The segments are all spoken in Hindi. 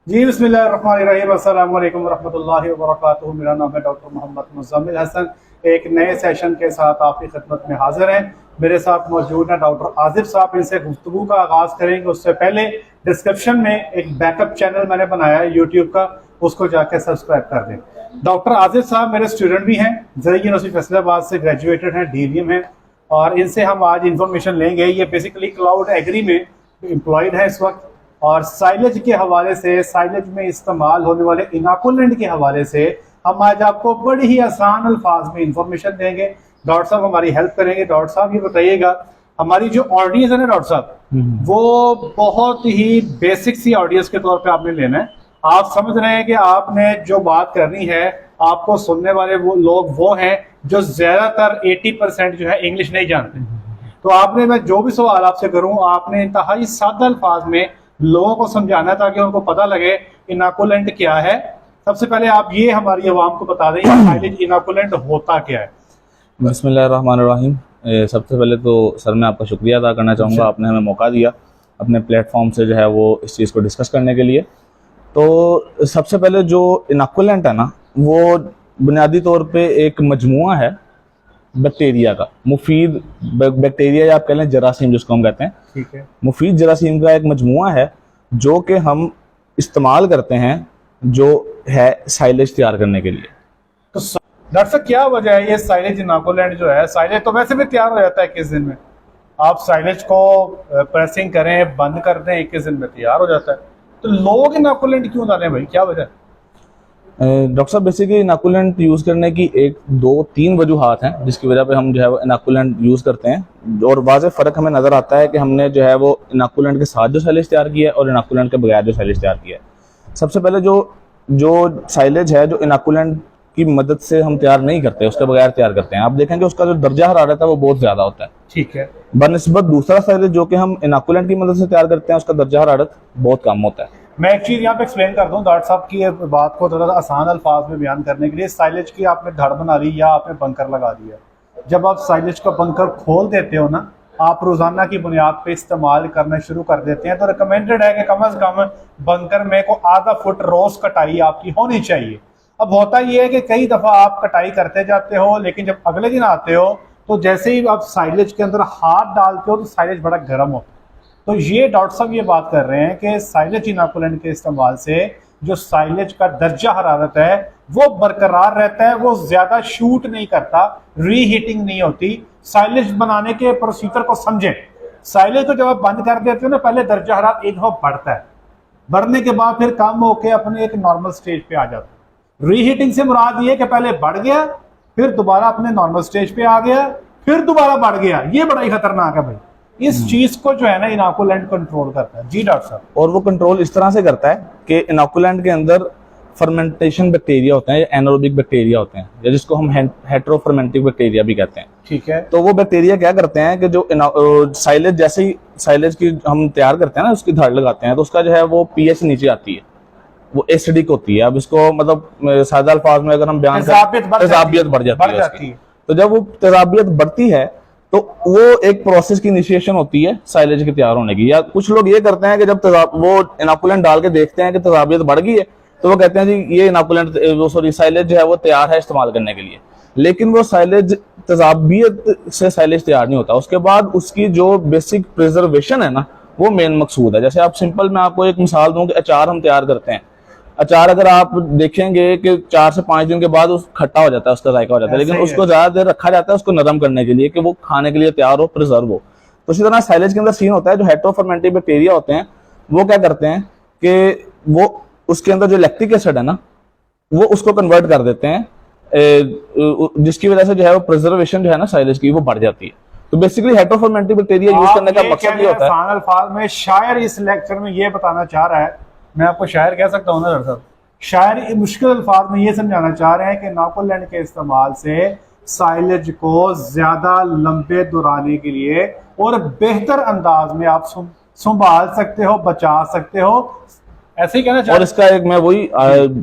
जी बिस्मिल्लाहिर्रहमानिर्रहीम, अस्सलाम वालेकुम रहमतुल्लाहि व बरकातुहू। मेरा नाम है डॉक्टर मोहम्मद मुज़म्मिल हसन। एक नए सेशन के साथ आपकी खिदमत में हाजिर हैं। मेरे साथ मौजूद हैं डॉक्टर आसिफ साहब। इनसे गुफ्तगू का आगाज़ करेंगे। उससे पहले डिस्क्रिप्शन में एक बैकअप चैनल मैंने बनाया है यूट्यूब का, उसको जाके सब्सक्राइब कर दें। डॉक्टर आसिफ साहब मेरे स्टूडेंट भी हैं, ज़रूरी यूनिवर्सिटी फैसलाबाद से ग्रेजुएटेड हैं, DVM हैं, और इनसे हम आज इंफॉर्मेशन लेंगे। ये बेसिकली क्लाउड एग्री में एम्प्लॉयड है इस वक्त, और साइलेज के हवाले से, साइलेज में इस्तेमाल होने वाले इनाकुलेंट के हवाले से हम आज आपको बड़ी ही आसान अल्फाज में इंफॉर्मेशन देंगे। डॉक्टर साहब हमारी हेल्प करेंगे। डॉक्टर साहब ये बताइएगा, हमारी जो ऑडियंस है ना डॉक्टर साहब, वो बहुत ही बेसिक सी ऑडियंस के तौर पे आपने लेना है। आप समझ रहे हैं कि आपने जो बात करनी है, आपको सुनने वाले वो लोग वो हैं जो ज्यादातर 80% जो है इंग्लिश नहीं जानते। तो आपने, मैं जो भी सवाल आपसे करूं, आपने इंतहाई सादा अल्फाज में लोगों को समझाना है ताकि उनको पता लगे इनाकुलेंट क्या है। सबसे पहले आप ये हमारी आवाम को बता दें साइलेज इनाकुलेंट होता क्या है। बिस्मिल्लाहिर्रहमानिर्रहीम। सबसे पहले तो सर मैं आपका शुक्रिया अदा करना चाहूँगा, आपने हमें मौका दिया अपने प्लेटफॉर्म से जो है वो इस चीज़ को डिस्कस करने के लिए। तो सबसे पहले जो इनाकुलेंट है ना, वो बुनियादी तौर पे एक मजमुआ है बैक्टीरिया का, मुफीद बैक्टीरिया या आप कह लें जरासीम जिसको हम कहते हैं, ठीक है। मुफीद जरासीम का एक मजमुआ है जो कि हम इस्तेमाल करते हैं, जो है साइलेज तैयार करने के लिए। तो डॉक्टर साहब क्या वजह है ये साइलेज इनाकुलेंट जो है? साइलेज तो वैसे भी तैयार हो जाता है 21 दिन में। आप साइलेज को प्रेसिंग करें, बंद कर दें, 21 दिन में तैयार हो जाता है। तो लोग इनाकुलेंट क्यों डालें भाई, क्या वजह है? डॉक्टर साहब बेसिकली इनाकुलेंट यूज़ करने की 1, 2, 3 वजूहात हैं जिसकी वजह पे हम जो है वो इनाकुलेंट यूज़ करते हैं, और वाज़ेह फ़र्क हमें नज़र आता है कि हमने जो है वो इनाकुलेंट के साथ जो साइलेज तैयार किया है और इनाकुलेंट के बगैर जो साइलेज तैयार किया है। सबसे पहले जो साइलेज है जो इनाकुलेंट की मदद से हम तैयार नहीं करते, उसके बगैर तैयार करते हैं, आप देखेंगे उसका जो दर्जा हरारत है वो बहुत ज़्यादा होता है। ठीक है। बनिस्बत दूसरा साइलेज जो कि हम इनाकुलेंट की मदद से तैयार करते हैं, उसका दर्जा हरारत बहुत कम होता है। मैं एक चीज़ यहाँ पे एक्सप्लेन कर दूं डॉक्टर साहब की बात को थोड़ा आसान अल्फाज में बयान करने के लिए। साइलेज की आपने धड़ बना ली या आपने बंकर लगा दिया, जब आप साइलेज का बंकर खोल देते हो ना, आप रोजाना की बुनियाद पे इस्तेमाल करना शुरू कर देते हैं, तो रिकमेंडेड है कि कम से कम बंकर में को आधा फुट रोज कटाई आपकी होनी चाहिए। अब होता यह है कि कई दफ़ा आप कटाई करते जाते हो, लेकिन जब अगले दिन आते हो तो जैसे ही आप साइलेज के अंदर हाथ डालते हो तो साइलेज बड़ा गर्म होता है। तो ये डॉक्टर साहब ये बात कर रहे हैं कि साइलेज इनाकुलेंट के इस्तेमाल से जो साइलेज का दर्जा हरारत है वो बरकरार रहता है, वो ज्यादा शूट नहीं करता, रीहीटिंग नहीं होती। साइलेज बनाने के प्रोसीजर को समझें। साइलेज को जब आप बंद कर देते हो ना, पहले दर्जा हरारत एक दफा बढ़ता है, बढ़ने के बाद फिर कम होकर अपने एक नॉर्मल स्टेज पे आ जाता है। रीहीटिंग से मुराद ये कि पहले बढ़ गया, फिर दोबारा अपने नॉर्मल स्टेज पे आ गया, फिर दोबारा बढ़ गया। ये बड़ा ही खतरनाक है भाई। इस चीज को जो है ना इनाकुलेंट कंट्रोल करता है। जी डॉक्टर साहब। और वो कंट्रोल इस तरह से करता है कि इनाकुलेंट के अंदर फर्मेंटेशन बैक्टीरिया होते हैं, एनारोबिक बैक्टीरिया होते हैं, या जिसको हम हेटेरोफर्मेंटिव बैक्टीरिया भी कहते हैं। ठीक है। तो वो बैक्टीरिया क्या करते हैं कि जो साइलेज, जैसे ही साइलेज की हम तैयार करते हैं ना, उसकी धड़ लगाते हैं, तो उसका जो है वो pH नीचे आती है, वो एसिडिक होती है। अब इसको मतलब सादा अल्फाज में अगर हम बयान करें, तेजाबियत बढ़ जाती है। तो जब वो तेजाबियत बढ़ती है तो वो एक प्रोसेस की इनिशिएशन होती है साइलेज के तैयार होने की। या कुछ लोग ये करते हैं कि जब वो इनाकुलेंट डाल के देखते हैं कि तेजाबियत बढ़ गई है, तो वो कहते हैं जी ये इनाकुलेंट, वो सॉरी साइलेज जो है वो तैयार है इस्तेमाल करने के लिए। लेकिन वो साइलेज, तेजाबियत से साइलेज तैयार नहीं होता। उसके बाद उसकी जो बेसिक प्रिजर्वेशन है ना, वो मेन मकसूद है। जैसे आप सिंपल, मैं आपको एक मिसाल दूं कि अचार हम तैयार करते हैं। अचार अगर आप देखेंगे कि 4 से 5 दिन के बाद उस खट्टा हो जाता है, उसका जायका हो जाता है, लेकिन उसको ज्यादा देर रखा जाता है उसको नरम करने के लिए कि वो खाने के लिए तैयार हो, प्रिजर्व हो। तो इसी तरह साइलेज के अंदर सीन होता है, जो हेटेरोफर्मेंटिव बैक्टीरिया होते हैं वो क्या करते हैं कि वो उसके अंदर जो लैक्टिक एसिड है ना, वो उसको कन्वर्ट कर देते हैं, जिसकी वजह से जो है वो प्रिजर्वेशन जो है ना साइलेज की वो बढ़ जाती है। तो बेसिकली हेटेरोफर्मेंटिव बैक्टीरिया यूज करने का मकसद ये होता है। आसान अल्फाज में शायर इस लेक्चर में ये बताना चाह रहा है, मैं आपको शायर कह सकता हूँ ना डॉक्टर साहब, शायर मुश्किल अल्फाज में ये समझाना चाह रहे हैं कि इनाकुलेंट के इस्तेमाल से साइलेज को ज्यादा लंबे दुराने के लिए और बेहतर अंदाज में आप संभाल सकते हो, बचा सकते हो। ऐसे ही कहना चाहिए। और इसका एक मैं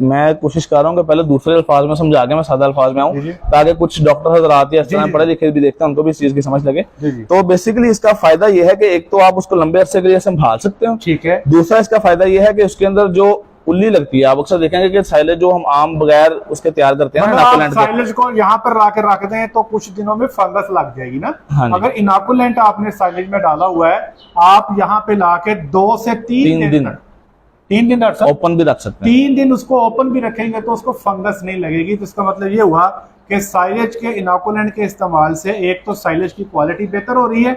मैं कोशिश कर रहा हूँ कि पहले दूसरे अल्फाज में समझा के मैं सादा अल्फाज में आऊँ, ताकि कुछ डॉक्टर हजरात या इस तरह पढ़े लिखे भी देखते हैं, उनको भी इस चीज की समझ लगे। तो बेसिकली इसका फायदा ये है कि एक तो आप उसको लंबे अरसे के लिए संभाल सकते हो, ठीक है। दूसरा इसका फायदा ये है कि उसके अंदर जो उल्ली लगती है। आप अक्सर देखेंगे कि साइलेज जो हम आम बगैर उसके तैयार करते हैं ना, मतलब आप इनोकुलेंट के, साइलेज को यहाँ पर ला के रख दें तो कुछ दिनों में फंगस लग जाएगी ना। हाँ जी। अगर इनोकुलेंट आपने साइलेज में डाला हुआ है, आप यहाँ पे ला के 2 से 3 दिन 3 दिन ओपन भी रख सकते हैं। 3 दिन उसको ओपन भी रखेंगे तो उसको फंगस नहीं लगेगी। तो इसका मतलब ये हुआ कि साइलेज के इनोकुलेंट के इस्तेमाल से एक तो साइलेज की क्वालिटी बेहतर हो रही है,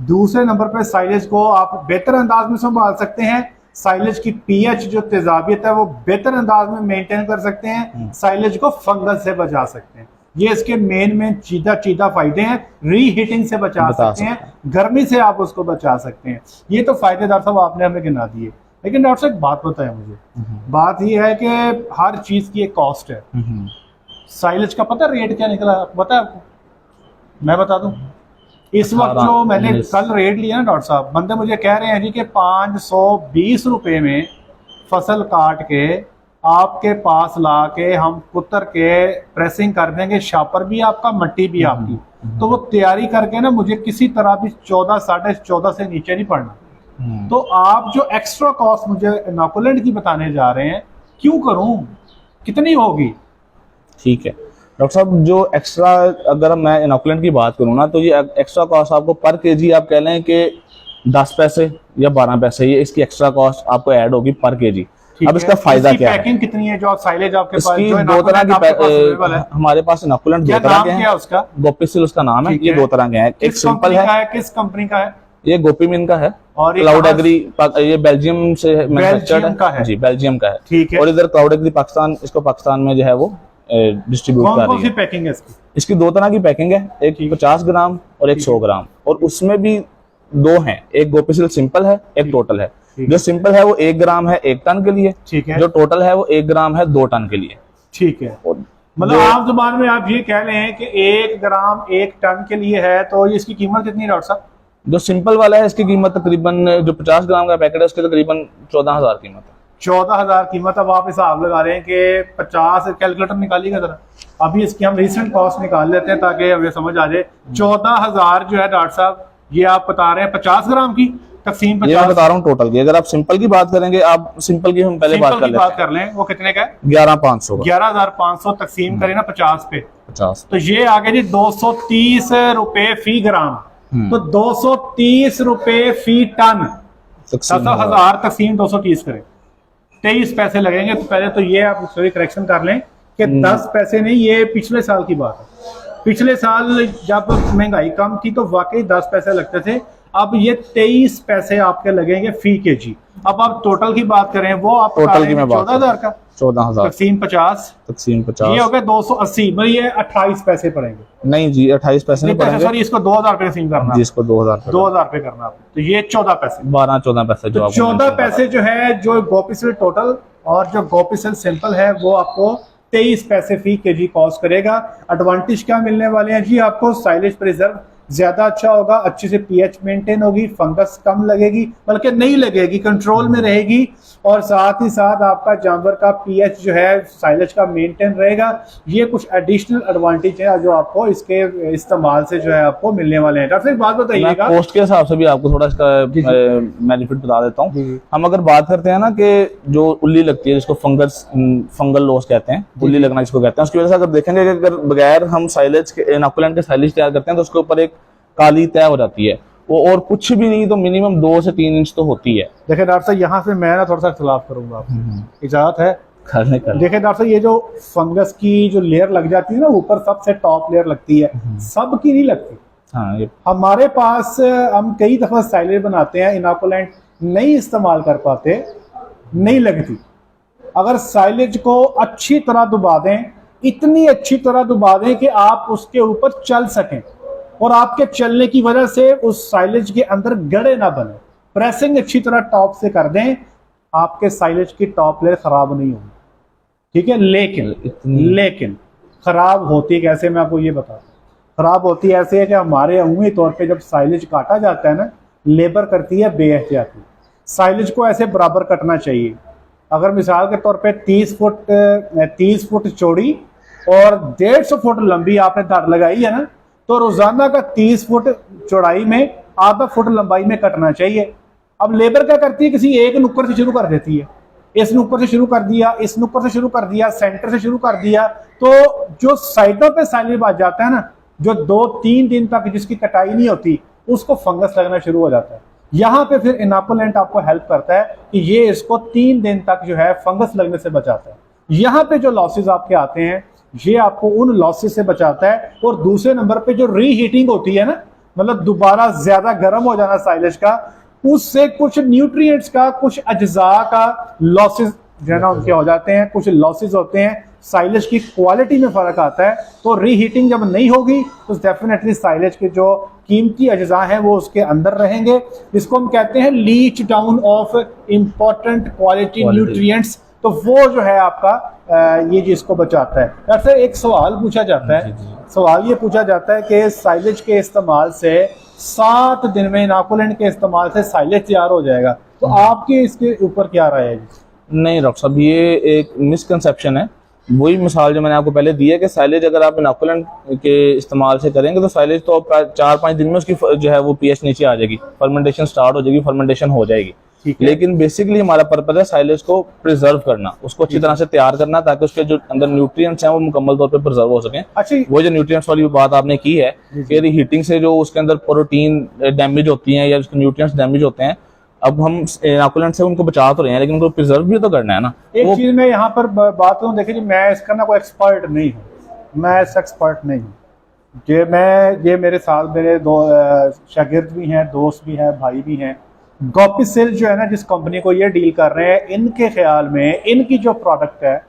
दूसरे नंबर पे साइलेज को आप बेहतर अंदाज में संभाल सकते हैं, साइलेज की पीएच जो तेजाबियत है वो बेहतर अंदाज में मेंटेन कर सकते हैं, साइलेज को फंगस से बचा सकते हैं। ये इसके मेन चीदा फायदे हैं। रीहीटिंग से बचा सकते हैं, गर्मी से आप उसको बचा सकते हैं। ये तो फायदे डॉक्टर साहब आपने हमें गिना दिए। लेकिन डॉक्टर साहब एक बात बताएं मुझे, बात ये है कि हर चीज की एक कॉस्ट है। साइलेज का पता रेट क्या निकला पता है आपको? मैं बता दूं, इस वक्त जो मैंने कल रेट लिया ना डॉक्टर साहब, बंदे मुझे कह रहे हैं जी कि 520 रुपए में फसल काट के आपके पास ला के हम कुतर के प्रेसिंग कर देंगे, शापर भी आपका, मट्टी भी आपकी। तो वो तैयारी करके ना मुझे किसी तरह भी 14 साढ़े 14 से नीचे नहीं पड़ना। तो आप जो एक्स्ट्रा कॉस्ट मुझे इनोकुलेंट की बताने जा रहे हैं, क्यों करूं, कितनी होगी? ठीक है डॉक्टर साहब, जो एक्स्ट्रा अगर मैं इनोकुलेंट की बात करूँ ना, तो ये एक्स्ट्रा कॉस्ट आपको पर केजी आप कह लें कि 10 पैसे या 12 पैसे, ये इसकी एक्स्ट्रा कॉस्ट आपको ऐड होगी पर केजी। अब इसका फायदा क्या है? पैकिंग कितनी है जो साइलेज आपके पास? इसकी दो तरह की हमारे पास इनोकुलेंट दो तरह के हैं। उसका गोपीसिल उसका नाम है। ये 2 तरह के हैं, एक सिंपल है। किस कंपनी का है? ये गोपीमिन का है, और क्लाउड एग्री ये बेल्जियम से मैन्युफैक्चर्ड है जी, बेल्जियम का है। ठीक है। और इधर क्लाउड एग्री पाकिस्तान, इसको पाकिस्तान में जो है वो डिस्ट्रीब्यूट कर रही है। पैकिंग है इसकी 2 तरह की पैकिंग है, एक 50 ग्राम और एक 100 ग्राम, और उसमें भी 2 हैं, एक गोपीसिल सिंपल है, एक टोटल है। जो सिंपल है वो 1 ग्राम है 1 टन के लिए, ठीक है। जो टोटल है वो 1 ग्राम है 2 टन के लिए। ठीक है, मतलब आम जुबान में आप ये कह रहे हैं कि 1 ग्राम 1 टन के लिए है, तो इसकी कीमत कितनी है डॉक्टर साहब? जो सिंपल वाला है इसकी कीमत तकरीबन, जो 50 ग्राम का पैकेट है उसकी तकरीबन 14,000 कीमत है। 14,000 कीमत। अब आप हिसाब लगा रहे हैं कि 50, कैलकुलेटर निकालिएगा जरा, अभी इसकी हम रिसेंट कॉस्ट निकाल लेते हैं ताकि हमें समझ आ जाए। 14,000 जो है डॉक्टर साहब, ये आप बता रहे हैं 50 ग्राम की तकसीम 50। ये मैं बता रहा हूँ टोटल की। अगर आप सिंपल की बात करेंगे, आप सिंपल की हम पहले बात कर लें, वो कितने का है? 11,500 11,500 तकसीम करें ना 50 पे, 50, तो ये आ गया जी 230 रुपए फी ग्राम। तो 230 रुपए फी टन, 10,000 तकसीम 230 करें, 23 पैसे लगेंगे। तो पहले तो ये आप सॉरी करेक्शन कर लें कि 10 पैसे नहीं, ये पिछले साल की बात है। पिछले साल जब महंगाई कम थी तो वाकई 10 पैसे लगते थे, अब ये 23 पैसे आपके लगेंगे फी केजी। अब आप टोटल की बात करें, वो आप टोटल की मैं बात 14,000 का, 14,000 तकसीम 50, ये हो गया 280, मतलब ये 28 पैसे पड़ेंगे। नहीं जी, 28 पैसे नहीं पड़ेंगे, सॉरी, इसको 2,000 रुपए तकसीम करना, जिसको 2,000 रुपए करना आपको, तो ये 14 पैसे, 12-14 पैसे जो 14 पैसे जो है जो गोपीसिल टोटल और जो गोपीसिल सिंपल है वो आपको 23 पैसे फी केजी कॉस्ट करेगा। एडवांटेज क्या मिलने वाले हैं जी आपको? साइलेज प्रिजर्व ज्यादा अच्छा होगा, अच्छे से पीएच मेंटेन होगी, फंगस कम लगेगी, बल्कि नहीं लगेगी, कंट्रोल में रहेगी, और साथ ही साथ आपका जानवर का पीएच जो है साइलेज का मेंटेन रहेगा। ये कुछ एडिशनल एडवांटेज है जो आपको इसके इस्तेमाल से जो है आपको मिलने वाले हैं। डॉक्टर साहब बात बताइएगा, कॉस्ट के हिसाब से भी आपको थोड़ा इसका बेनिफिट बता देता हूँ। हम अगर बात करते हैं ना कि जो उल्ली लगती है, जिसको फंगल लॉस कहते हैं, उल्ली लगना जिसको कहते हैं, उसकी वजह से अगर देखेंगे कि अगर बगैर हम साइलेज के इनोकुलेंट के साइलेज तैयार करते हैं तो उसके ऊपर एक काली तय हो जाती है, वो और कुछ भी नहीं तो मिनिमम 2 से 3 इंच तो होती है। देखिए डॉक्टर साहब, यहाँ से मैं ना थोड़ा सा खिलाफ करूंगा, आपको इजाजत है? देखिए डॉक्टर साहब, ये जो फंगस की जो लेयर लग जाती है ना ऊपर, सबसे टॉप लेयर लगती है, सबकी नहीं लगती। हाँ, हमारे पास हम कई दफा साइलेज बनाते हैं, इनोकुलेंट नहीं इस्तेमाल कर पाते, नहीं लगती। अगर साइलेज को अच्छी तरह दबा दें, इतनी अच्छी तरह दबा दें कि आप उसके ऊपर चल सकें, और आपके चलने की वजह से उस साइलेज के अंदर गड़े ना बने, प्रेसिंग अच्छी तरह टॉप से कर दें, आपके साइलेज की टॉप लेयर खराब नहीं होगी, ठीक है। लेकिन खराब होती कैसे, मैं आपको ये बताता हूँ। खराब होती ऐसे है कि हमारे अमूमी तौर पे जब साइलेज काटा जाता है ना, लेबर करती है बेएहतियाती, साइलेज को ऐसे बराबर कटना चाहिए। अगर मिसाल के तौर पे 30 फुट चौड़ी और 150 फुट लंबी आपने तार लगाई है ना, तो रोजाना का 30 फुट चौड़ाई में आधा फुट लंबाई में कटना चाहिए। अब लेबर क्या करती है, किसी एक नुक्कड़ से शुरू कर देती है, इस नुक्कर से शुरू कर दिया, इस नुक्कर से शुरू कर दिया, सेंटर से शुरू कर दिया, तो जो साइडों पे साइलेज बच जाता है ना, जो 2-3 दिन तक जिसकी कटाई नहीं होती, उसको फंगस लगना शुरू हो जाता है। यहाँ पे फिर इनोकुलेंट आपको हेल्प करता है कि ये इसको 3 दिन तक जो है फंगस लगने से बचाता है। यहाँ पे जो लॉसेज आपके आते हैं, ये आपको उन लॉसेज से बचाता है। और दूसरे नंबर पे जो रीहीटिंग होती है ना, मतलब दोबारा ज्यादा गर्म हो जाना साइलेज का, उससे कुछ न्यूट्रिएंट्स का, कुछ अज्जा का लॉसेज जो है ना उनके हो जाते हैं, कुछ लॉसेज होते हैं, साइलेज की क्वालिटी में फर्क आता है। तो रीहीटिंग जब नहीं होगी तो डेफिनेटली साइलेज के जो कीमती अज्जा हैं वो उसके अंदर रहेंगे। इसको हम कहते हैं leach down of important quality nutrients. तो वो जो है आपका ये जिसको बचाता है। ऐसे एक सवाल पूछा जाता है, सवाल ये पूछा जाता है कि साइलेज के इस्तेमाल से 7 दिन में, इनोकुलेंट के इस्तेमाल से साइलेज तैयार हो जाएगा, तो आपके इसके ऊपर क्या राय है? नहीं डॉक्टर साहब, ये एक मिसकंसेप्शन है। वही मिसाल जो मैंने आपको पहले दी है कि साइलेज अगर आप इनोकुलेंट के इस्तेमाल से करेंगे तो साइलेज तो 4-5 दिन में उसकी जो है वो पीएच नीचे आ जाएगी, फर्मेंटेशन स्टार्ट हो जाएगी, फर्मेंटेशन हो जाएगी। लेकिन बेसिकली हमारा पर्पज है साइलेज को प्रिजर्व करना, उसको अच्छी तरह से तैयार करना, ताकि उसके जो अंदर न्यूट्रिएंट्स हैं वो मुकम्मल तौर पे प्रिजर्व हो सकें। अच्छा, वो जो न्यूट्रिएंट्स वाली बात आपने की है कि हीटिंग से जो उसके अंदर प्रोटीन डैमेज होती हैं या उसके न्यूट्रिएंट्स डैमेज होते हैं, अब हम इनोकुलेंट से उनको बचा तो रहे हैं, लेकिन उनको प्रिजर्व भी तो करना है ना। एक चीज में यहाँ पर बात करूँ, देखिए जी, मैं इसका ना कोई एक्सपर्ट नहीं हूँ, मैं इस एक्सपर्ट नहीं हूँ। ये मेरे साथ मेरे 2 शागिर्द भी हैं, दोस्त भी हैं, भाई भी हैं। गॉपिसिल जो है ना, जिस कंपनी को ये डील कर रहे हैं, इनके ख्याल में इनकी जो प्रोडक्ट है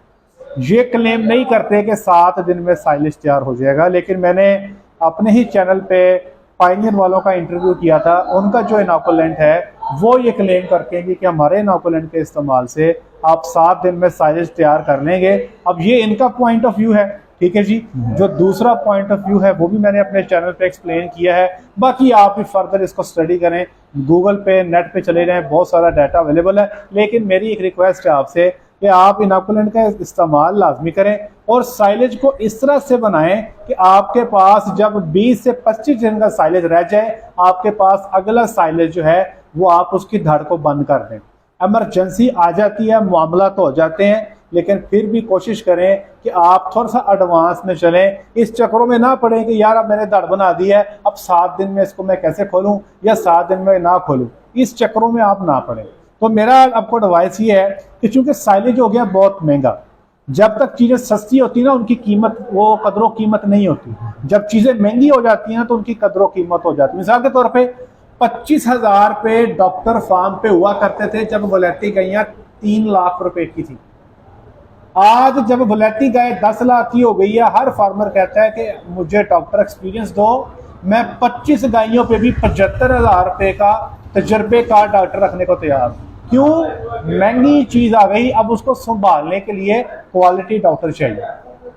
ये क्लेम नहीं करते कि 7 दिन में साइलेज तैयार हो जाएगा। लेकिन मैंने अपने ही चैनल पे पायनियर वालों का इंटरव्यू किया था, उनका जो इनोकुलेंट है वो ये क्लेम करते हैं कि हमारे इनोकुलेंट के इस्तेमाल से आप 7 दिन में साइलेज तैयार कर लेंगे। अब ये इनका पॉइंट ऑफ व्यू है, ठीक है जी। जो दूसरा पॉइंट ऑफ व्यू है वो भी मैंने अपने चैनल पे एक्सप्लेन किया है। बाकी आप भी फर्दर इसको स्टडी करें, गूगल पे, नेट पे चले जाएं, बहुत सारा डाटा अवेलेबल है। लेकिन मेरी एक रिक्वेस्ट है आपसे कि आप इनोकुलेंट का इस्तेमाल लाजमी करें और साइलेज को इस तरह से बनाएं कि आपके पास जब 20 से 25 दिन का साइलेज रह जाए, आपके पास अगला साइलेज जो है वो आप उसकी धड़ को बंद कर दें। इमरजेंसी आ जाती है, मामला तो हो जाते हैं, लेकिन फिर भी कोशिश करें कि आप थोड़ा सा एडवांस में चलें। इस चक्रों में ना पड़े कि यार अब मैंने धड़ बना दी है, अब 7 दिन में इसको मैं कैसे खोलूं या 7 दिन में ना खोलूं, इस चक्रों में आप ना पड़े। तो मेरा आपको एडवाइस ये है कि चूंकि साइलेज हो गया बहुत महंगा, जब तक चीजें सस्ती होती है ना उनकी कीमत, वो कदरों कीमत नहीं होती। जब चीजें महंगी हो जाती हैं तो उनकी कदरों कीमत हो जाती है। मिसाल के तौर पे 25,000 पे डॉक्टर फार्म पे हुआ करते थे जब वलैती गैया 3 लाख रुपए की थी। आज जब वलैती गाय 10 लाख की हो गई है, हर फार्मर कहता है कि मुझे डॉक्टर एक्सपीरियंस दो, मैं 25 गायों पे भी 75,000 रुपए का तजर्बेकार डॉक्टर रखने को तैयार हूं। क्यों? महंगी चीज आ गई, अब उसको संभालने के लिए क्वालिटी डॉक्टर चाहिए।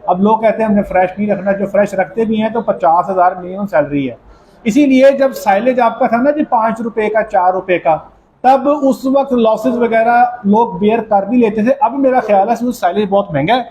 अब लोग कहते हैं हमने फ्रेश नहीं रखना, जो फ्रेश रखते भी हैं तो 50,000 मिनिमम सैलरी है। इसीलिए जब साइलेज आपका था ना जी 5 रुपए का, 4 रुपए का, तब उस वक्त लॉसेज वगैरह लोग बेयर कर भी लेते थे। अब मेरा ख्याल है साइलेज बहुत महंगा है,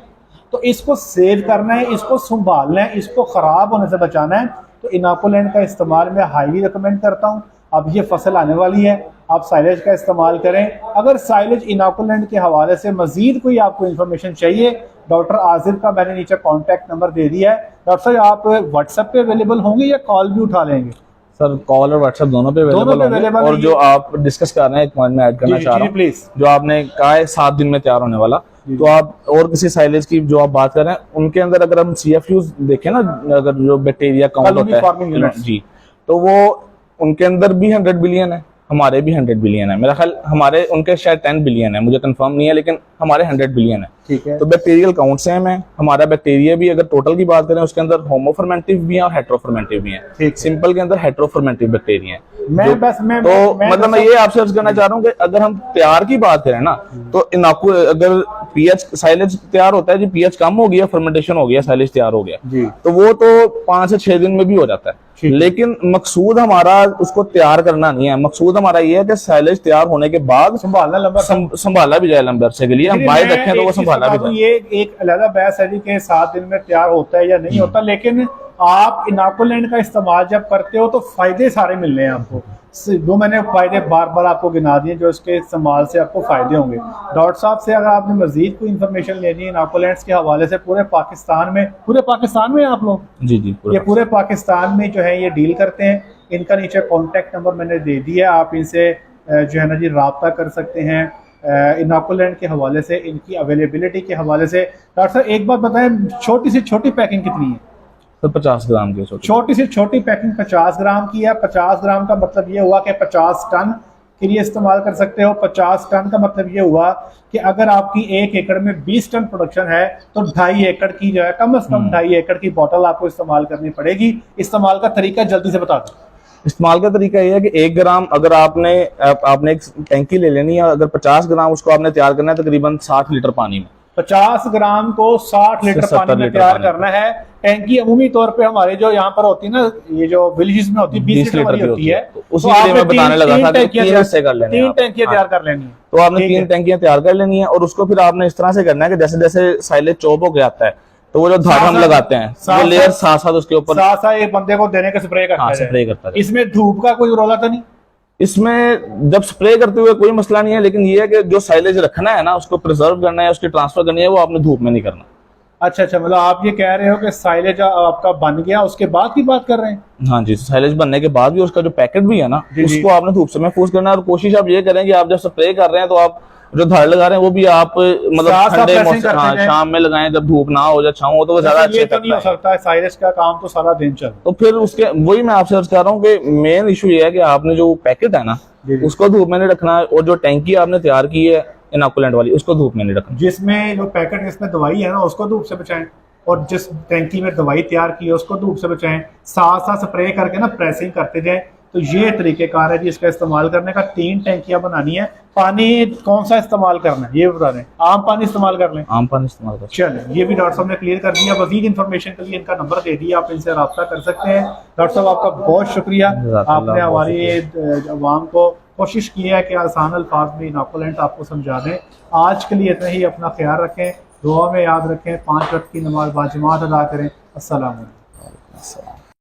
तो इसको सेव करना है, इसको संभालना है, इसको खराब होने से बचाना है। तो इनोकुलेंट का इस्तेमाल मैं हाईली रिकमेंड करता हूँ। अब ये फसल आने वाली है, आप साइलेज का इस्तेमाल करें। अगर साइलेज इनोकुलेंट के हवाले से मजीद कोई आपको इन्फॉर्मेशन चाहिए, डॉक्टर आसिफ का मैंने नीचे कॉन्टैक्ट नंबर दे दिया है। डॉक्टर साहब आप व्हाट्सएप पे अवेलेबल होंगे या कॉल भी उठा लेंगे? सर कॉल और व्हाट्सएप दोनों पे अवेलेबल होंगे। और जो आप डिस्कस कर रहे हैं, एक पॉइंट में ऐड करना चाह रहा हूं, प्लीज, जो आपने कहा है 7 दिन में तैयार होने वाला, तो आप और किसी साइलेज की जो आप बात कर रहे हैं उनके अंदर अगर हम CFUs देखें ना, अगर जो बैक्टीरिया काउंट होता है जी, तो वो उनके अंदर भी 100 बिलियन है, हमारे भी 100 बिलियन है। मेरा ख्याल हमारे उनके शायद 10 बिलियन है, मुझे कंफर्म नहीं है, लेकिन हमारे 100 बिलियन है। ठीक है। तो बैक्टीरियल काउंट सेम है। हमारा बैक्टीरिया भी अगर टोटल की बात करें उसके अंदर होमोफर्मेंटिव भी है और हेट्रोफर्मेंटिव भी है। सिंपल के अंदर हेट्रोफर्मेंटिव बैक्टीरिया है। मैं मतलब मैं ये आपसे अर्ज करना चाह रहा हूँ कि अगर हम तैयार की बात करें ना, तो अगर पीएच साइलेज तैयार होता है जी, पीएच कम हो गया, फर्मेंटेशन हो गया, साइलेज तैयार हो गया जी, तो वो तो 5 से 6 दिन में भी हो जाता है। लेकिन मकसूद हमारा उसको तैयार करना नहीं है, मकसूद हमारा ये है कि साइलेज तैयार होने के बाद संभाला भी जाए लंबे अरसे के लिए, हम बाहर रखें तो वो संभाला भी जाए। ये एक अलग बहस है जी कि 7 दिन में तैयार होता है या नहीं होता, लेकिन आप इनोकुलेंट का इस्तेमाल जब करते हो तो फायदे सारे मिलने हैं आपको। वो मैंने फायदे बार बार आपको गिना दिए जो इसके इस्तेमाल से आपको फायदे होंगे। डॉक्टर साहब से अगर आपने मजीद कोई इन्फॉर्मेशन लेनी है इनोकुलेंट्स के हवाले से, पूरे पाकिस्तान में आप लोग जी जी ये पूरे पाकिस्तान में जो है ये डील करते हैं। इनका नीचे कॉन्टेक्ट नंबर मैंने दे दिया, आप इनसे जो है ना जी रब्ता कर सकते हैं इनोकुलेंट के हवाले से, इनकी अवेलेबिलिटी के हवाले से। डॉक्टर साहब एक बात बताएं, छोटी से छोटी पैकिंग कितनी है? तो 50 ग्राम की छोटी से छोटी पैकिंग 50 ग्राम की है। 50 ग्राम का मतलब ये हुआ कि 50 टन के लिए इस्तेमाल कर सकते हो। 50 टन का मतलब ये हुआ कि अगर आपकी 1 एकड़ में 20 टन प्रोडक्शन है तो 2.5 एकड़ की जो है कम से कम 2.5 एकड़ की बोतल आपको इस्तेमाल करनी पड़ेगी। इस्तेमाल का तरीका जल्दी से बता दो। इस्तेमाल का तरीका ये है कि 1 ग्राम अगर आपने एक टैंकी ले लेनी है, अगर 50 ग्राम उसको आपने तैयार करना है तकरीबन 60 लीटर पानी में। 50 ग्राम को 60 लीटर पानी में तैयार करना है। टैंकी अमूमी तौर पे हमारे जो यहाँ पर होती है ना, ये जो विलेजेस में होती है 20 लीटर वाली होती है, उसी के लिए मैं बताने लगा था कि 3 हिस्से कर लेने हैं। 3 टैंकियां तैयार कर लेनी है। तो आपने 3 टैंकियां तैयार कर लेनी है और उसको फिर आपने इस तरह से करना है कि जैसे जैसे साइलेज चौप होके आता है तो वो जो धागा हम लगाते हैं वो लेयर साथ साथ उसके ऊपर साथ एक बंदे को देने का स्प्रे करता है। इसमें धूप का कोई रोला तो नहीं? इसमें जब स्प्रे करते हुए कोई मसला नहीं है, लेकिन ये है कि जो साइलेज रखना है ना, उसको प्रिजर्व करना है, उसकी ट्रांसफर करनी है, वो आपने धूप में नहीं करना। अच्छा, मतलब आप ये कह रहे हो कि साइलेज आपका बन गया उसके बाद की बात कर रहे हैं? हाँ जी, साइलेज बनने के बाद भी उसका जो पैकेट भी है ना, उसको आपने धूप से महफूज करना है। और कोशिश आप ये करें कि आप जब स्प्रे कर रहे हैं तो आप जो धार लगा रहे हैं वो भी आप मतलब ठंडे मौसम, हाँ, शाम में लगाएं जब धूप ना हो, जब छांव हो, तो वो ज्यादा अच्छे तो नहीं हो सकता है। साइलेज का काम तो सारा दिन चल, तो फिर उसके वही मैं आपसे अर्ज कर रहा हूँ कि मेन इशू ये है कि आपने जो पैकेट है ना उसको धूप में नहीं रखना है, और जो टैंकी आपने तैयार की है इनोकुलेंट वाली उसको धूप में नहीं रखना। जिसमें जो पैकेट जिसमें दवाई है ना उसको धूप से बचाएं, और जिस टैंकी में दवाई तैयार की है उसको धूप से बचाएं। साथ साथ स्प्रे करके ना प्रेसिंग करते जाएं। तो ये तरीकेकार है जी इसका इस्तेमाल करने का। 3 टैंकियां बनानी है। पानी कौन सा इस्तेमाल करना है ये बता दें। आम पानी इस्तेमाल कर लें? आम पानी इस्तेमाल कर। चलें, ये भी डॉक्टर साहब ने क्लियर कर दिया। मजीद इन्फॉर्मेशन के लिए इनका नंबर दे दिया, आप इनसे रब्ता कर सकते हैं। डॉक्टर साहब आपका बहुत शुक्रिया, आपने हमारी अवाम को कोशिश की है कि आसान अल्फाज में इनोकुलेंट आपको समझा दें। आज के लिए इतना ही, अपना ख्याल रखें, दुआ में याद रखें, 5 वक्त की नमाज बाजमात अदा करें। अस्सलाम वालेकुम।